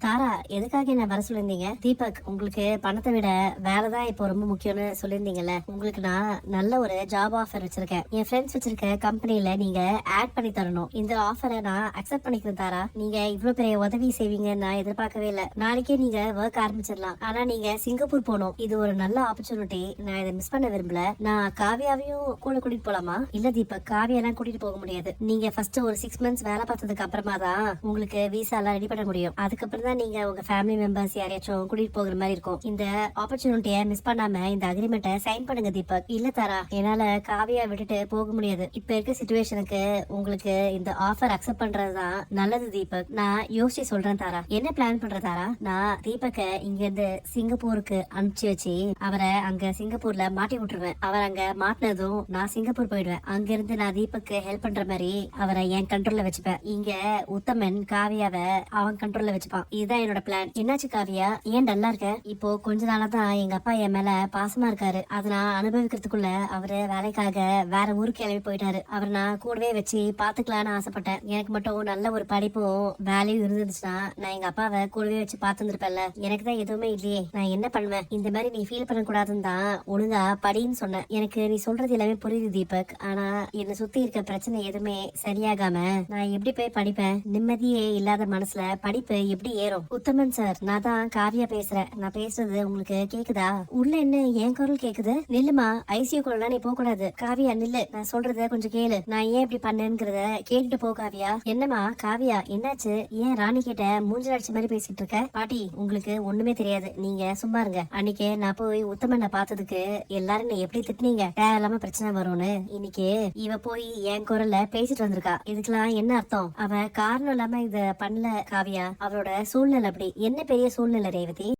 தாரா, எதுக்காக என்ன வர சொல்லியிருந்தீங்க? தீபக், உங்களுக்கு பணத்தை விட வேலைதான் இப்போ ரொம்ப முக்கியம்னு சொல்லியிருந்தீங்கல்ல. உங்களுக்கு நான் நல்ல ஒரு ஜாப் ஆஃபர் வச்சிருக்கேன். என் ஃப்ரெண்ட்ஸ் வச்சிருக்க கம்பெனில நீங்க ஆட் பண்ணி தரணும். இந்த ஆஃபரை நான் அக்செப்ட் பண்ணிக்கிறேன் தாரா. நீங்க இவ்வளவு பெரிய உதவி செய்வீங்க நான் எதிர்பார்க்கவே இல்லை. நாளைக்கே நீங்க ஒர்க் ஆரம்பிச்சிடலாம். ஆனா நீங்க சிங்கப்பூர் போகணும். இது ஒரு நல்ல ஆப்பர்ச்சுனிட்டி. நான் இதை மிஸ் பண்ண விரும்பல. நான் காவியாவையும் கூட கூட்டிட்டு போலாமா? இல்ல தீபக், காவியெல்லாம் கூட்டிட்டு போக முடியாது. நீங்க ஃபர்ஸ்ட் ஒரு 6 months வேலை பார்த்ததுக்கு அப்புறமா தான் உங்களுக்கு விசா எல்லாம் ரெடி பண்ண முடியும். அதுக்கப்புறம் தான் நீங்க உங்க ஃபேமிலி மெம்பர்ஸ் யாரையாச்சும் கூட்டிட்டு போகிற மாதிரி இருக்கும். இந்த ஆப்பர்ச்சுனிட்டியை மிஸ் பண்ணாம இந்த அக்ரிமெண்ட்டை சைன் பண்ணுங்க தீபக். இல்ல தாரா, என்னால காவியா விட்டுட்டு போக முடியாது. இப்ப இருக்க சிச்சுவேஷனுக்கு உங்களுக்கு இந்த ஆஃபர் அக்செப்ட் பண்றதுதான் நல்லது தீபக். நான் யோசிச்சு சொல்றேன் தாரா. என்ன பிளான் பண்ற தாரா? நான் தீபக்க இங்க இருந்து சிங்கப்பூருக்கு அனுப்பிச்சு வச்சு அவரை அங்க சிங்கப்பூர்ல மாட்டி விட்டுருவேன். அவர் அங்க மாட்டினதும் நான் சிங்கப்பூர் போயிடுவேன். அங்க இருந்து நான் தீபக்கு ஹெல்ப் பண்ற மாதிரி அவரை என் கண்ட்ரோல்ல வச்சுப்பேன். இங்க உத்தமன் காவியாவை அவன் கண்ட்ரோல்ல வச்சுப்பான். இதுதான் என்னோட பிளான். என்னாச்சு காவியா, ஏன் டல்லா இருக்க? இப்போ கொஞ்ச நாளா தான் எங்க அப்பா என் மேல பாசமா இருக்காரு. அதை நான் அனுபவிக்கிறதுக்குள்ள அவரு வேலைக்காக வேற ஊருக்கு கிளம்பி போயிட்டாரு. அவர் நான் கூடவே வச்சு பாத்துக்கலான்னு ஆசைப்பட்டேன். எனக்கு மட்டும் நல்ல ஒரு படிப்பும் வேலையும் இருந்துச்சுன்னா நான் எங்க அப்பாவை கூடவே வச்சு பாத்துருப்பேன்ல. எனக்கு தான் எதுவுமே இல்லையே. நான் என்ன பண்ணுவேன்? இந்த மாதிரி நீ ஃபீல் பண்ண கூடாதுன்னு தான் ஒழுங்கா படின்னு சொன்னேன். எனக்கு நீ சொல்றது எல்லாமே புரியுது தீபக். ஆனா என்ன சுத்தி இருக்க பிரச்சனை எதுவுமே சரியாகாம நான் எப்படி போய் படிப்பேன்? நிம்மதியே இல்லாத மனசுல படிப்பு எப்படி ஏறும்? உத்தமன் சார், நான் தான் காவியா பேசுறேன். நான் பேசுறது உங்களுக்கு கேக்குதா? உள்ள என்ன என் குரல் கேக்குது? நில்லுமா, ஐசியூ குரல் நீ போக கூடாது. காவியா நில்லு, நான் சொல்றத கொஞ்சம் கேளு. நான் ஏன் இப்படி பண்ணேங்கிறத கேட்டுட்டு போ காவியா. என்னமா காவியா, என்னாச்சு? ஏன் ராணி கிட்ட மூஞ்சில அடிச்ச மாதிரி பேசிட்டு இருக்க? பாட்டி, உங்களுக்கு ஒண்ணுமே தெரியாது, நீங்க சும்மா இருங்க. அன்னைக்கு நான் போய் உத்தமனை பார்த்ததுக்கு எல்லாரும் நீ எப்படி திட்டினீங்க, தேவையில்லாம பிரச்சனை வரும்னு. இன்னைக்கு இவ போய் என் குரல்ல பேசிட்டு வந்திருக்கா. இதுக்கெல்லாம் என்ன அர்த்தம்? அவ காரணம் இல்லாம இத பண்ணல காவியா. அவரோட சூழ்நிலை அப்படி. என்ன பெரிய சூழ்நிலை ரேவதி?